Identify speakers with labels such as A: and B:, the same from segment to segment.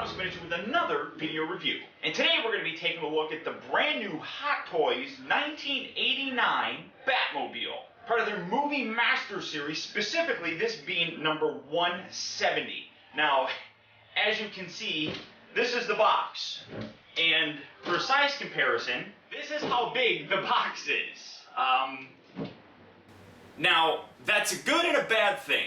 A: Optibotimus coming at you with another video review. And today we're going to be taking a look at the brand new Hot Toys 1989 Batmobile. Part of their Movie Master Series, specifically this being number 170. Now, as you can see, this is the box. And for a size comparison, this is how big the box is. Now, that's a good and a bad thing.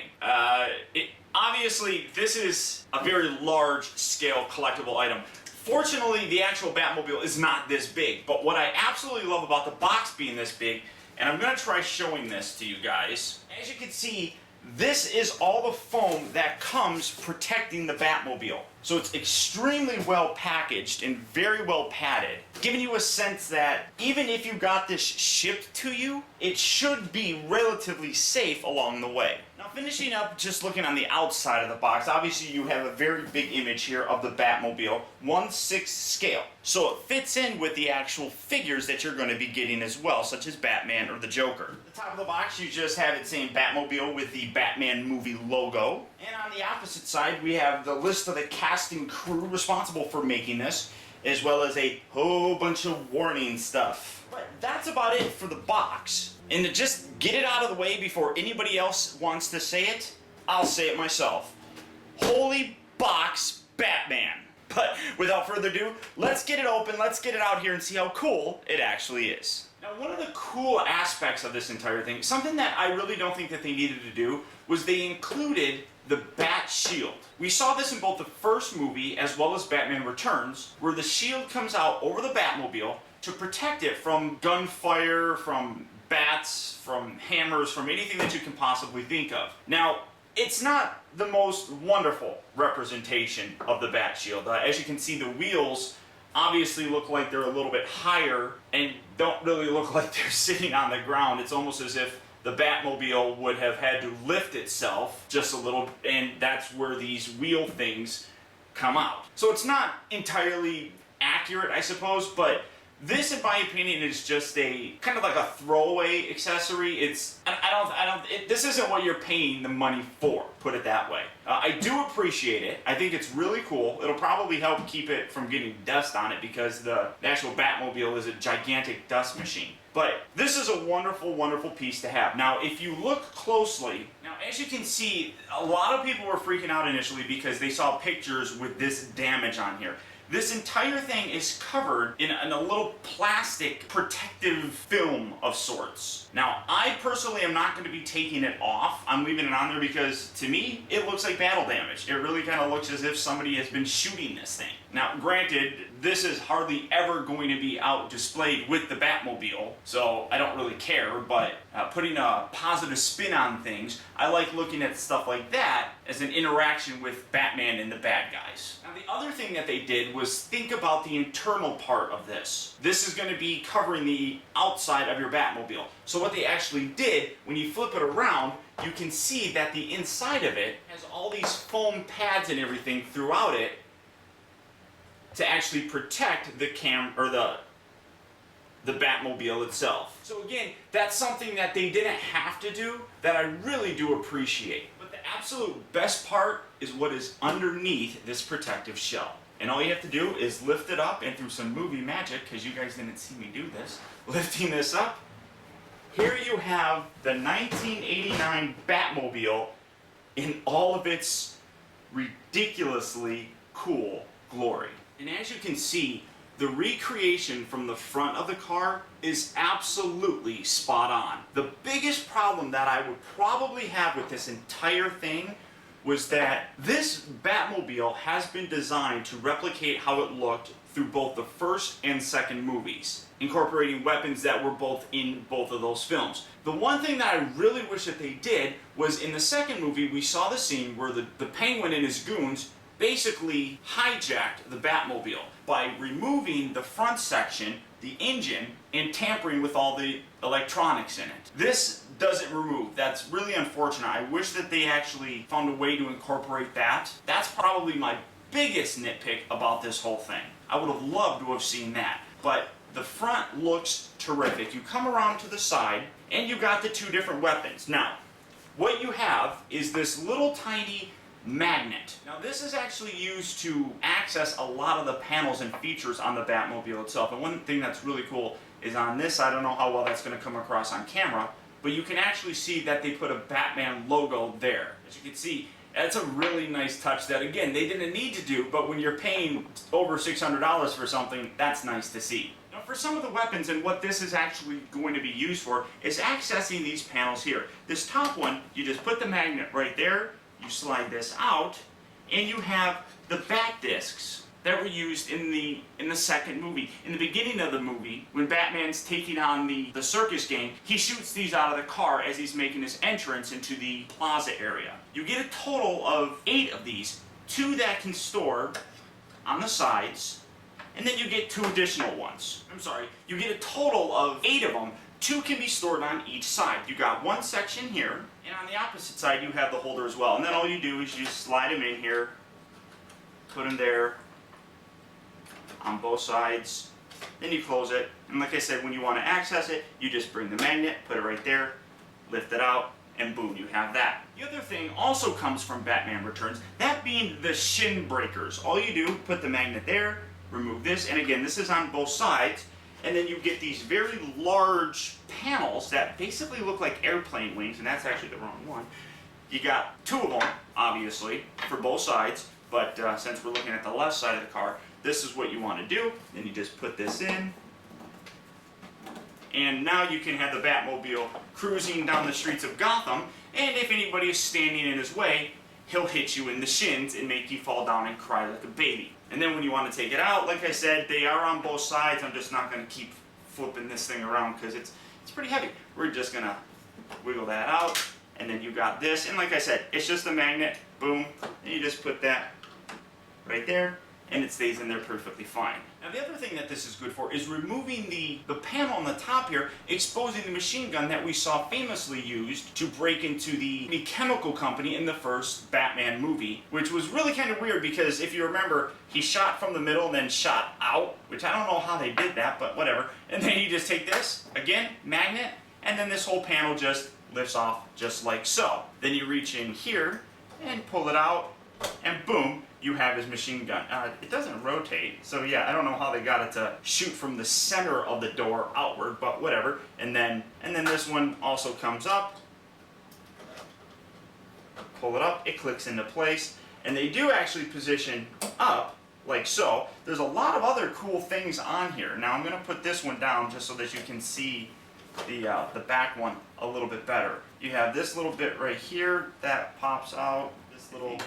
A: Obviously, this is a very large-scale collectible item. Fortunately, the actual Batmobile is not this big, but what I absolutely love about the box being this big, and I'm going to try showing this to you guys. As you can see, this is all the foam that comes protecting the Batmobile. So it's extremely well packaged and very well padded, giving you a sense that even if you got this shipped to you, it should be relatively safe along the way. Now, finishing up just looking on the outside of the box, obviously you have a very big image here of the Batmobile, 1/6 scale. So it fits in with the actual figures that you're going to be getting as well, such as Batman or the Joker. At the top of the box, you just have it saying Batmobile with the Batman movie logo. And on the opposite side, we have the list of the cast and crew responsible for making this, as well as a whole bunch of warning stuff. But that's about it for the box. And to just get it out of the way before anybody else wants to say it, I'll say it myself. Holy box Batman! But without further ado, let's get it open, let's get it out here and see how cool it actually is. Now, one of the cool aspects of this entire thing, something that I really don't think that they needed to do, was they included the Bat Shield. We saw this in both the first movie as well as Batman Returns, where the shield comes out over the Batmobile to protect it from gunfire, from bats, from hammers, from anything that you can possibly think of. Now, it's not the most wonderful representation of the Bat Shield. As you can see, the wheels obviously look like they're a little bit higher and don't really look like they're sitting on the ground. It's almost as if the Batmobile would have had to lift itself just a little, and that's where these wheel things come out. So it's not entirely accurate, I suppose, but this, in my opinion, is just a kind of like a throwaway accessory. This isn't what you're paying the money for, put it that way. I do appreciate it. I think it's really cool. It'll probably help keep it from getting dust on it because the actual Batmobile is a gigantic dust machine. But this is a wonderful, wonderful piece to have. Now, if you look closely, now as you can see, a lot of people were freaking out initially because they saw pictures with this damage on here. This entire thing is covered in a little plastic protective film of sorts. Now, I personally am not going to be taking it off. I'm leaving it on there because, to me, it looks like battle damage. It really kind of looks as if somebody has been shooting this thing. Now, granted, this is hardly ever going to be out displayed with the Batmobile, so I don't really care, but putting a positive spin on things, I like looking at stuff like that as an interaction with Batman and the bad guys. Now, the other thing that they did was think about the internal part of this. This is going to be covering the outside of your Batmobile. So what they actually did, when you flip it around, you can see that the inside of it has all these foam pads and everything throughout it to actually protect the the Batmobile itself. So again, that's something that they didn't have to do that I really do appreciate. But the absolute best part is what is underneath this protective shell. And all you have to do is lift it up, and through some movie magic, because you guys didn't see me do this, lifting this up, here you have the 1989 Batmobile in all of its ridiculously cool glory. And as you can see, the recreation from the front of the car is absolutely spot on. The biggest problem that I would probably have with this entire thing was that this Batmobile has been designed to replicate how it looked through both the first and second movies, incorporating weapons that were both in both of those films. The one thing that I really wish that they did was in the second movie, we saw the scene where the Penguin and his goons basically hijacked the Batmobile by removing the front section, the engine, and tampering with all the electronics in it. This doesn't remove. That's really unfortunate. I wish that they actually found a way to incorporate that. That's probably my biggest nitpick about this whole thing. I would have loved to have seen that. But the front looks terrific. You come around to the side, and you got the two different weapons. Now, what you have is this little tiny magnet. Now this is actually used to access a lot of the panels and features on the Batmobile itself. And one thing that's really cool is on this, I don't know how well that's going to come across on camera, but you can actually see that they put a Batman logo there. As you can see, that's a really nice touch that, again, they didn't need to do, but when you're paying over $600 for something, that's nice to see. Now for some of the weapons, and what this is actually going to be used for, is accessing these panels here. This top one, you just put the magnet right there, you slide this out, and you have the bat discs that were used in the second movie. In the beginning of the movie, when Batman's taking on the circus gang, he shoots these out of the car as he's making his entrance into the plaza area. You get a total of 8 of these, 2 that can store on the sides, and then you get 2 additional ones. I'm sorry, you get a total of 8 of them. 2 can be stored on each side. You got one section here, and on the opposite side you have the holder as well. And then all you do is you slide them in here, put them there on both sides, then you close it. And like I said, when you want to access it, you just bring the magnet, put it right there, lift it out, and boom, you have that. The other thing also comes from Batman Returns, that being the shin breakers. All you do, put the magnet there, remove this, and again, this is on both sides, and then you get these very large panels that basically look like airplane wings, and that's actually the wrong one. You got 2 of them, obviously, for both sides, but since we're looking at the left side of the car, this is what you want to do. Then you just put this in, and now you can have the Batmobile cruising down the streets of Gotham, and if anybody is standing in his way, he'll hit you in the shins and make you fall down and cry like a baby. And then when you want to take it out, like I said, they are on both sides. I'm just not going to keep flipping this thing around because it's pretty heavy. We're just going to wiggle that out, and then you got this, and like I said, it's just a magnet, boom, and you just put that right there, and it stays in there perfectly fine. Now the other thing that this is good for is removing the panel on the top here, exposing the machine gun that we saw famously used to break into the chemical company in the first Batman movie, which was really kind of weird because if you remember, he shot from the middle and then shot out, which I don't know how they did that, but whatever. And then you just take this, again, magnet, and then this whole panel just lifts off just like so. Then you reach in here and pull it out, and boom, you have his machine gun. It doesn't rotate, so yeah, I don't know how they got it to shoot from the center of the door outward, but whatever. And then this one also comes up. Pull it up, it clicks into place, and they do actually position up like so. There's a lot of other cool things on here. Now I'm going to put this one down just so that you can see the back one a little bit better. You have this little bit right here that pops out. This little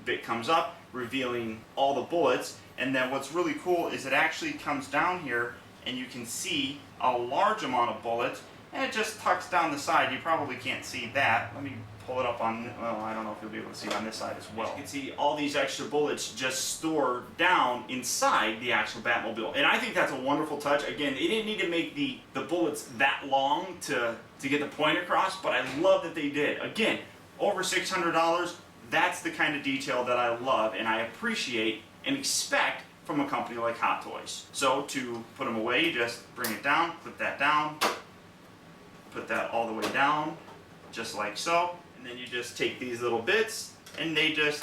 A: bit comes up, revealing all the bullets, and then what's really cool is it actually comes down here and you can see a large amount of bullets, and it just tucks down the side. You probably can't see that. Let me pull it up on, well, I don't know if you'll be able to see it on this side as well. You can see all these extra bullets just stored down inside the actual Batmobile, and I think that's a wonderful touch. Again, they didn't need to make the bullets that long to get the point across, but I love that they did. Again, over $600, that's the kind of detail that I love and I appreciate and expect from a company like Hot Toys. So to put them away, you just bring it down, put that down, put that all the way down, just like so, and then you just take these little bits and they just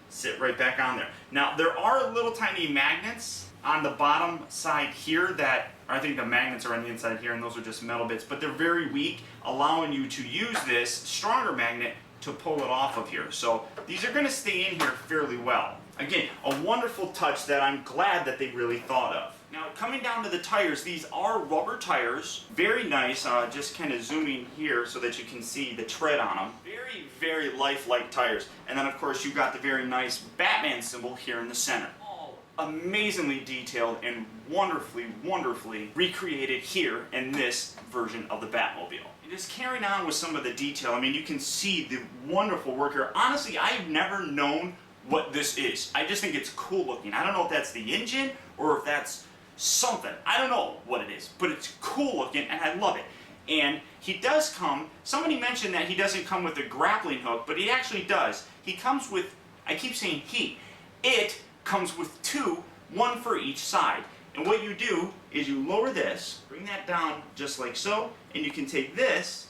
A: sit right back on there. Now there are little tiny magnets on the bottom side here that, I think the magnets are on the inside here and those are just metal bits, but they're very weak, allowing you to use this stronger magnet to pull it off of here. So these are going to stay in here fairly well. Again, a wonderful touch that I'm glad that they really thought of. Now coming down to the tires, these are rubber tires. Very nice, just kind of zooming here so that you can see the tread on them. Very, very lifelike tires. And then of course you've got the very nice Batman symbol here in the center. All amazingly detailed and wonderfully, wonderfully recreated here in this version of the Batmobile. Just carrying on with some of the detail, I mean, you can see the wonderful work here. Honestly, I've never known what this is. I just think it's cool looking. I don't know if that's the engine or if that's something. I don't know what it is, but it's cool looking and I love it. And he does come, somebody mentioned that he doesn't come with a grappling hook, but he actually does. He comes with, I keep saying he, it comes with 2, 1 for each side. And what you do is you lower this, bring that down just like so, and you can take this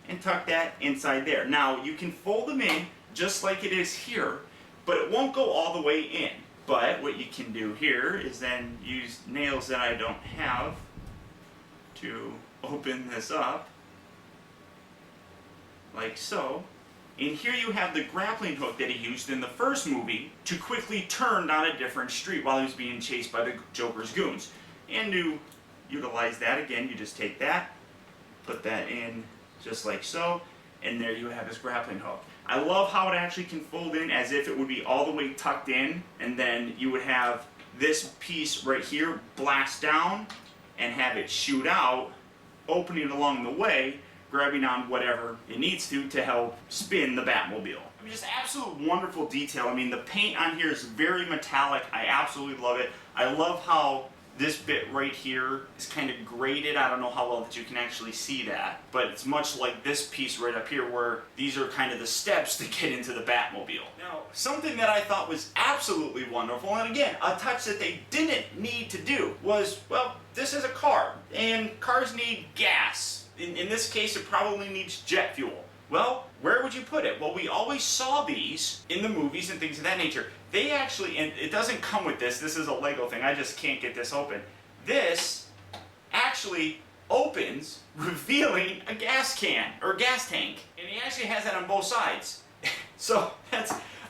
A: and tuck that inside there. Now you can fold them in just like it is here, but it won't go all the way in. But what you can do here is then use nails that I don't have to open this up, like so. And here you have the grappling hook that he used in the first movie to quickly turn down a different street while he was being chased by the Joker's goons. And to utilize that again, you just take that, put that in just like so, and there you have his grappling hook. I love how it actually can fold in as if it would be all the way tucked in, and then you would have this piece right here blast down and have it shoot out, opening along the way, grabbing on whatever it needs to help spin the Batmobile. I mean, just absolute wonderful detail. I mean, the paint on here is very metallic. I absolutely love it. I love how this bit right here is kind of graded. I don't know how well that you can actually see that, but it's much like this piece right up here where these are kind of the steps to get into the Batmobile. Now, something that I thought was absolutely wonderful, and again, a touch that they didn't need to do was, well, this is a car, and cars need gas. In this case, it probably needs jet fuel. Well, where would you put it? Well, we always saw these in the movies and things of that nature. They actually, and it doesn't come with this is a Lego thing, I just can't get this open. This actually opens, revealing a gas can, or gas tank. And he actually has that on both sides. So,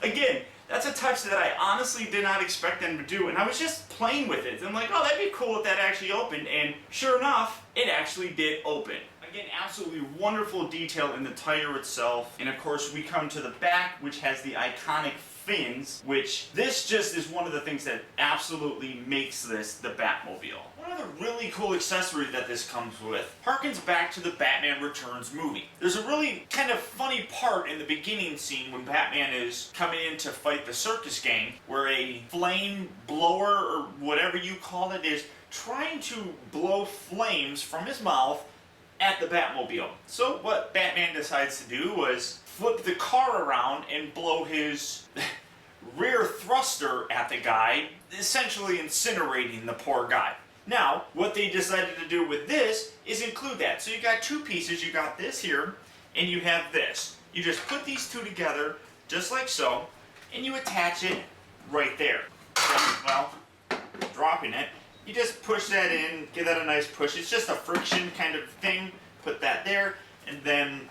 A: again, that's a touch that I honestly did not expect them to do, and I was just playing with it. I'm like, oh, that'd be cool if that actually opened, and sure enough, it actually did open. Again, absolutely wonderful detail in the tire itself. And of course, we come to the back, which has the iconic fins, which this just is one of the things that absolutely makes this the Batmobile. One other really cool accessory that this comes with harkens back to the Batman Returns movie. There's a really kind of funny part in the beginning scene when Batman is coming in to fight the circus gang, where a flame blower, or whatever you call it, is trying to blow flames from his mouth at the Batmobile. So what Batman decides to do was flip the car around and blow his rear thruster at the guy, essentially incinerating the poor guy. Now, what they decided to do with this is include that. So you got two pieces, you got this here, and you have this. You just put these two together, just like so, and you attach it right there. Well, dropping it, you just push that in, give that a nice push. It's just a friction kind of thing. Put that there, and then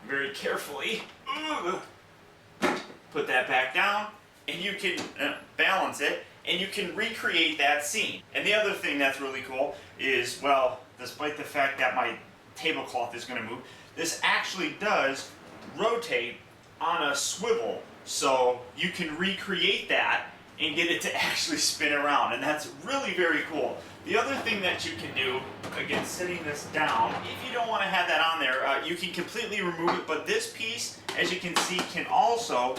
A: very carefully put that back down, and you can balance it, and you can recreate that scene. And the other thing that's really cool is, well, despite the fact that my tablecloth is going to move, this actually does rotate on a swivel, so you can recreate that and get it to actually spin around, and that's really very cool. The other thing that you can do, again, setting this down, if you don't want to have that on there, you can completely remove it, but this piece, as you can see, can also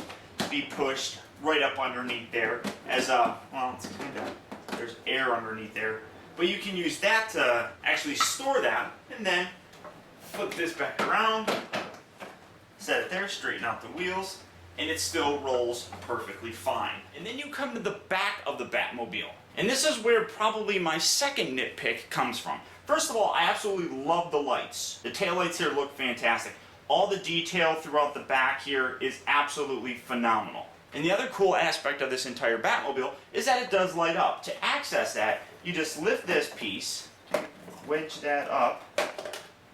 A: be pushed right up underneath there as a, well, it's kind of, there's air underneath there, but you can use that to actually store that, and then flip this back around, set it there, straighten out the wheels, and it still rolls perfectly fine. And then you come to the back of the Batmobile. And this is where probably my second nitpick comes from. First of all, I absolutely love the lights. The taillights here look fantastic. All the detail throughout the back here is absolutely phenomenal. And the other cool aspect of this entire Batmobile is that it does light up. To access that, you just lift this piece, wedge that up,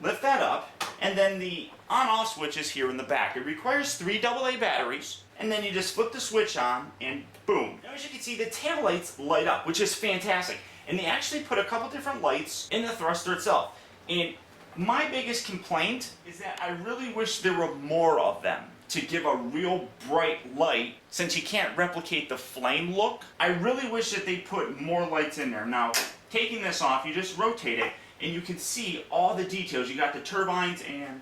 A: lift that up, and then the on-off switch is here in the back. It requires 3 AA batteries, and then you just flip the switch on, and boom. Now as you can see, the taillights light up, which is fantastic. And they actually put a couple different lights in the thruster itself. And my biggest complaint is that I really wish there were more of them to give a real bright light. Since you can't replicate the flame look, I really wish that they put more lights in there. Now, taking this off, you just rotate it, and you can see all the details. You got the turbines, and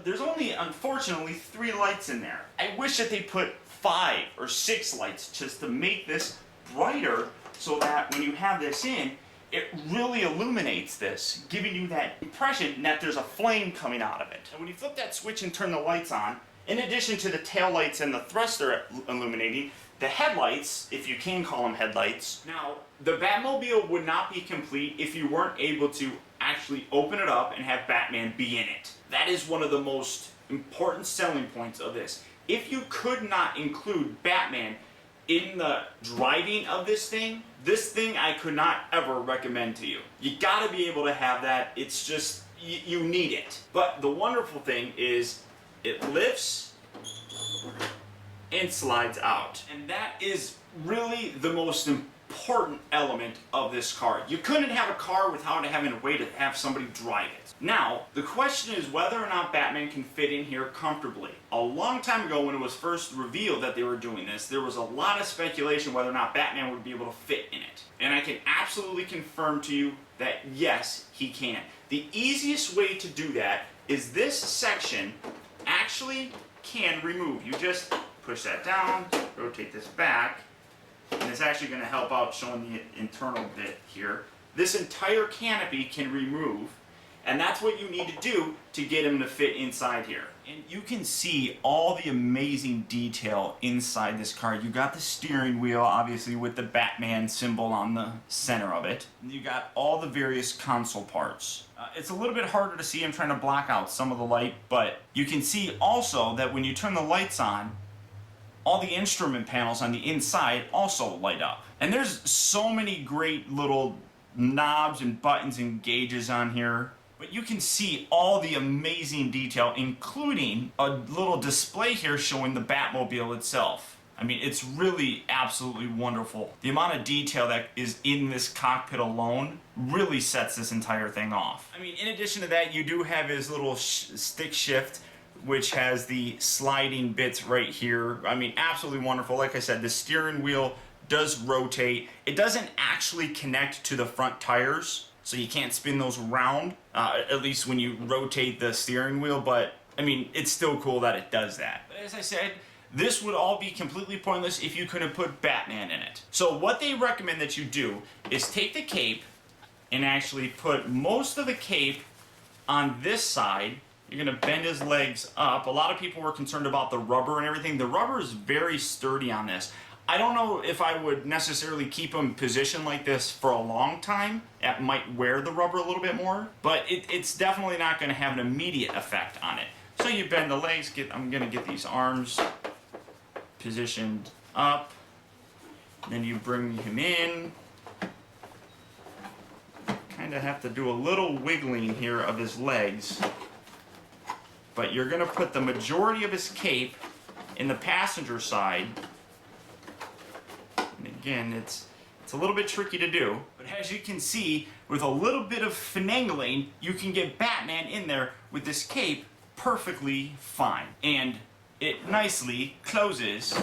A: there's only, unfortunately, 3 lights in there. I wish that they put 5 or 6 lights just to make this brighter, so that when you have this in, it really illuminates this, giving you that impression that there's a flame coming out of it. And when you flip that switch and turn the lights on, in addition to the tail lights and the thruster illuminating, the headlights, if you can call them headlights. Now, the Batmobile would not be complete if you weren't able to actually open it up and have Batman be in it. That is one of the most important selling points of this. if you could not include Batman in the driving of this thing I could not ever recommend to you. You gotta be able to have that. It's just, you need it. But the wonderful thing is it lifts and slides out. And that is really the most important element of this car. You couldn't have a car without having a way to have somebody drive it. Now, the question is whether or not Batman can fit in here comfortably. A long time ago when it was first revealed that they were doing this, there was a lot of speculation whether or not Batman would be able to fit in it. And I can absolutely confirm to you that yes, he can. The easiest way to do that is this section actually can remove. You just push that down, rotate this back, and it's actually going to help out showing the internal bit here. This entire canopy can remove, and that's what you need to do to get him to fit inside here. And you can see all the amazing detail inside this car. You got the steering wheel, obviously, with the Batman symbol on the center of it. You got all the various console parts. It's a little bit harder to see. I'm trying to block out some of the light, but you can see also that when you turn the lights on, all the instrument panels on the inside also light up. And there's so many great little knobs and buttons and gauges on here. But you can see all the amazing detail, including a little display here showing the Batmobile itself. I mean, it's really absolutely wonderful. The amount of detail that is in this cockpit alone really sets this entire thing off. I mean, in addition to that, you do have his little stick shift, which has the sliding bits right here. I mean, absolutely wonderful. Like I said, the steering wheel does rotate. It doesn't actually connect to the front tires, so you can't spin those around, at least when you rotate the steering wheel, but I mean, it's still cool that it does that. But as I said, this would all be completely pointless if you couldn't put Batman in it. So what they recommend that you do is take the cape and actually put most of the cape on this side. You're gonna bend his legs up. A lot of people were concerned about the rubber and everything. The rubber is very sturdy on this. I don't know if I would necessarily keep him positioned like this for a long time. That might wear the rubber a little bit more, but it's definitely not gonna have an immediate effect on it. So you bend the legs, I'm gonna get these arms positioned up, then you bring him in. Kinda have to do a little wiggling here of his legs. But you're gonna put the majority of his cape in the passenger side. And again, it's a little bit tricky to do, but as you can see, with a little bit of finagling, you can get Batman in there with this cape perfectly fine. And it nicely closes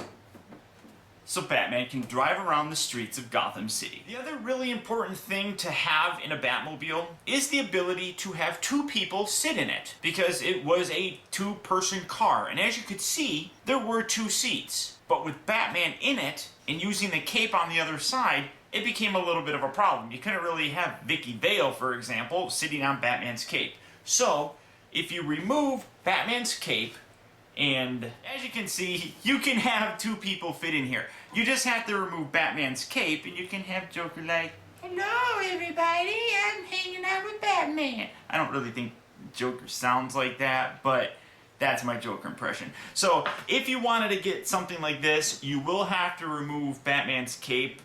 A: so Batman can drive around the streets of Gotham City. The other really important thing to have in a Batmobile is the ability to have two people sit in it, because it was a two-person car, and as you could see, there were two seats. But with Batman in it, and using the cape on the other side, it became a little bit of a problem. You couldn't really have Vicky Vale, for example, sitting on Batman's cape. So, if you remove Batman's cape, and as you can see, you can have two people fit in here. You just have to remove Batman's cape, and you can have Joker like, "Hello everybody, I'm hanging out with Batman." I don't really think Joker sounds like that, but that's my Joker impression. So if you wanted to get something like this, you will have to remove Batman's cape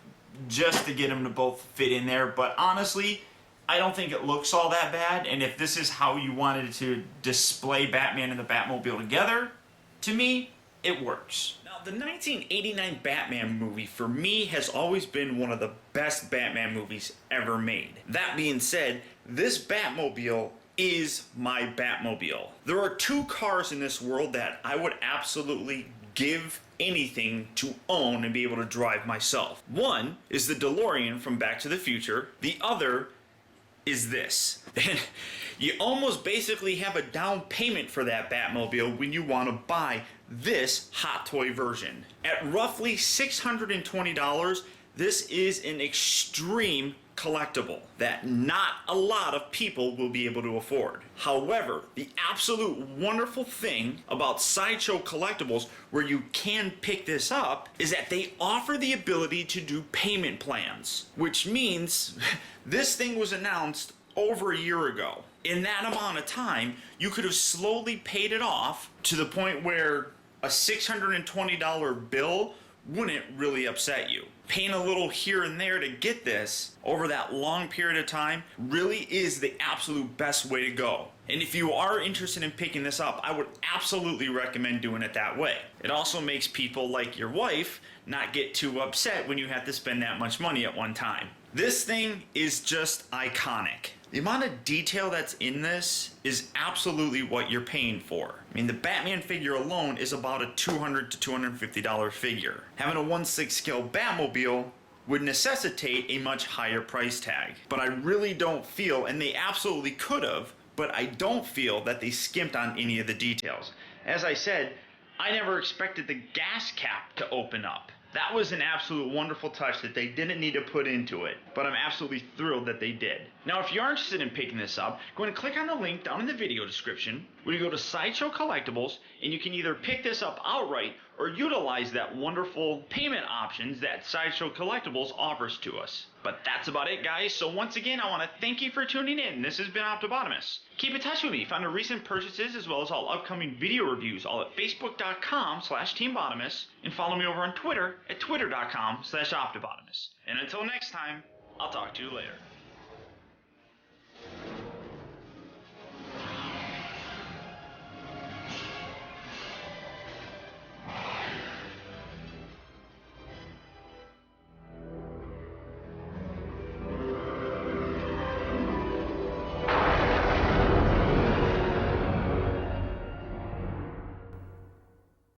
A: just to get them to both fit in there. But honestly, I don't think it looks all that bad, and if this is how you wanted to display Batman and the Batmobile together, to me, it works. Now, the 1989 Batman movie, for me, has always been one of the best Batman movies ever made. That being said, this Batmobile is my Batmobile. There are two cars in this world that I would absolutely give anything to own and be able to drive myself. One is the DeLorean from Back to the Future. The other is this. And you almost basically have a down payment for that Batmobile when you want to buy this Hot Toy version. At roughly $620, this is an extreme collectible that not a lot of people will be able to afford. However, the absolute wonderful thing about Sideshow Collectibles, where you can pick this up, is that they offer the ability to do payment plans, which means this thing was announced over a year ago. In that amount of time, you could have slowly paid it off to the point where
B: a $620 bill wouldn't really upset you. Paying a little here and there to get this over that long period of time really is the absolute best way to go. And if you are interested in picking this up, I would absolutely recommend doing it that way. It also makes people like your wife not get too upset when you have to spend that much money at one time. This thing is just iconic. The amount of detail that's in this is absolutely what you're paying for. I mean, the Batman figure alone is about a $200 to $250 figure. Having a 1/6 scale Batmobile would necessitate a much higher price tag. But I really don't feel, and they absolutely could have, but I don't feel that they skimped on any of the details. As I said, I never expected the gas cap to open up. That was an absolute wonderful touch that they didn't need to put into it, but I'm absolutely thrilled that they did. Now, if you are interested in picking this up, go ahead and click on the link down in the video description where you go to Sideshow Collectibles, and you can either pick this up outright or utilize that wonderful payment options that Sideshow Collectibles offers to us. But that's about it, guys. So once again, I want to thank you for tuning in. This has been Optibotimus. Keep in touch with me. Find our recent purchases as well as all upcoming video reviews all at facebook.com/teambotimus, and follow me over on Twitter at twitter.com/Optibotimus. And until next time, I'll talk to you later.